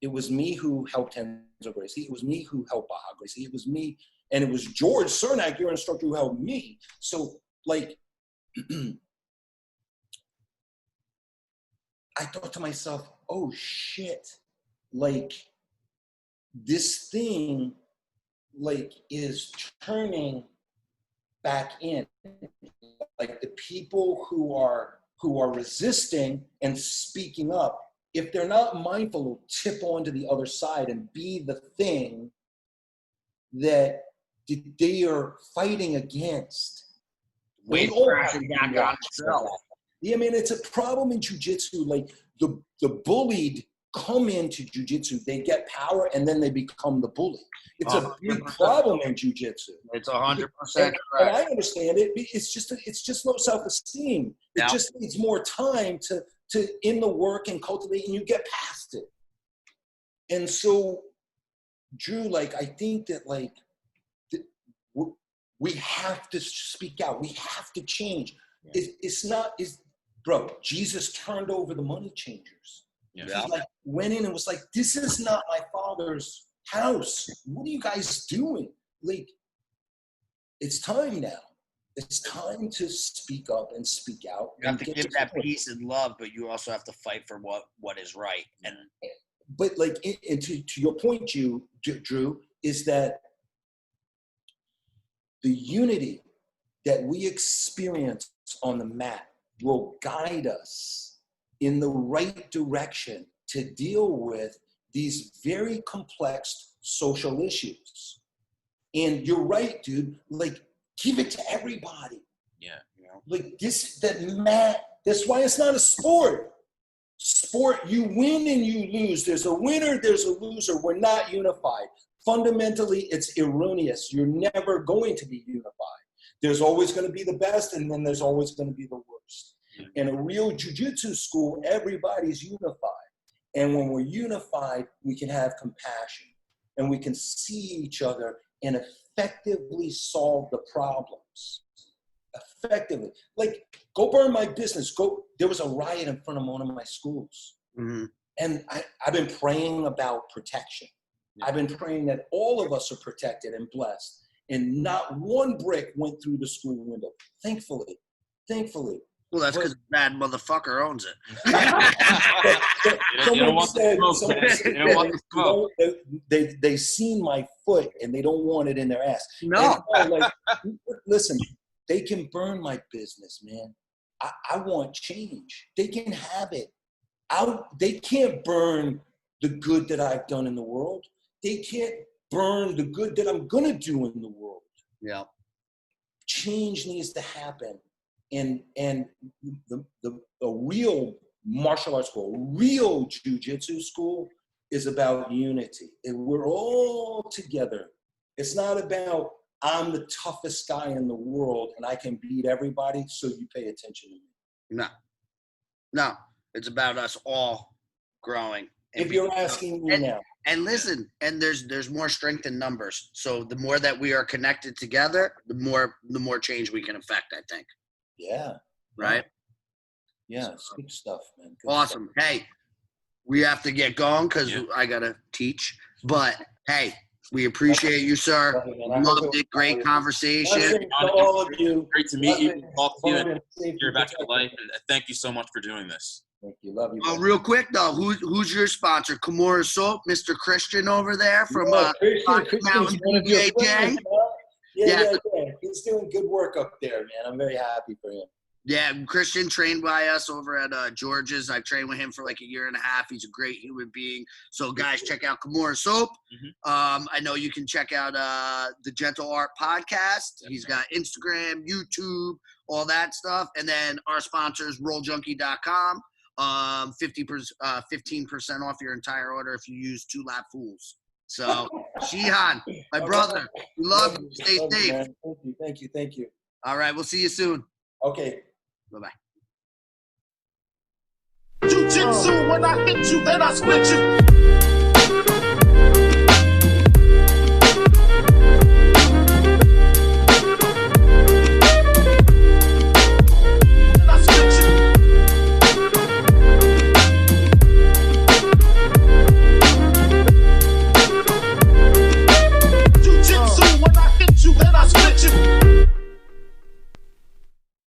It was me who helped Henzo Gracie. It was me who helped Baja Gracie. It was me. And it was George Cernak, your instructor, who helped me. So, I thought to myself, oh, shit. This thing, is turning back in. The people who are resisting and speaking up, if they're not mindful, will tip onto the other side and be the thing that they are fighting against. Wait for it back on itself. Yeah, man, it's a problem in jiu-jitsu. The bullied come into jiu-jitsu, they get power, and then they become the bully. It's a big problem in jiu-jitsu. It's 100% correct. And I understand it. It's just low self-esteem. It just needs more time to in the work and cultivate, and you get past it. And so, Drew, I think that we have to speak out. We have to change. Yeah. Bro, Jesus turned over the money changers. Yeah. He like went in and was like, "This is not my father's house. What are you guys doing? Like, it's time now. It's time to speak up and speak out." You have to give that peace and love, but you also have to fight for what is right. And but like, and to your point, Drew, is that the unity that we experience on the mat will guide us in the right direction to deal with these very complex social issues. And you're right, dude. Like, give it to everybody. Yeah. Like that mat. That's why it's not a sport. Sport, you win and you lose. There's a winner, there's a loser. We're not unified. Fundamentally, it's erroneous. You're never going to be unified. There's always going to be the best, and then there's always going to be the worst. In a real jiu-jitsu school, everybody's unified. And when we're unified, we can have compassion, and we can see each other and effectively solve the problems. Effectively. Like, go burn my business. There was a riot in front of one of my schools. mm-hmm. And I've been praying about protection. Yeah. I've been praying that all of us are protected and blessed. And not one brick went through the school window. Thankfully. Well, that's because bad motherfucker owns it. They seen my foot and they don't want it in their ass. No. Like, listen, they can burn my business, man. I want change. They can have it. They can't burn the good that I've done in the world. They can't burn the good that I'm going to do in the world. Yeah. Change needs to happen. And the real martial arts school, real jiu-jitsu school is about unity. And we're all together. It's not about I'm the toughest guy in the world and I can beat everybody, so you pay attention to me. No. It's about us all growing. If you're asking me now. And listen, and there's more strength in numbers. So the more that we are connected together, the more change we can affect, I think. Yeah. Right? Yeah, it's good stuff, man. Good awesome. Stuff. Hey, we have to get going because I got to teach. But, hey, we appreciate you, sir. Loved it. Great conversation. All of you. Great to meet you. Talk to you and hear about your life. And thank you so much for doing this. Thank you. Love you. Real quick, though, who's your sponsor? Kimura Soap, Mr. Christian over there from Christian's one of your friends, yeah. He's doing good work up there, man. I'm very happy for him. Yeah, Christian trained by us over at George's. I've trained with him for like a year and a half. He's a great human being. So, guys, check out Kimura Soap. Mm-hmm. I know you can check out the Gentle Art podcast. He's got Instagram, YouTube, all that stuff. And then our sponsors, RollJunkie.com. 15% off your entire order if you use 2 Lap Fools. So, Shihan, my brother, love you. Stay safe. Man. Thank you. All right, we'll see you soon. Okay. Bye-bye. Jiu-jitsu, when I hit you, then I split you.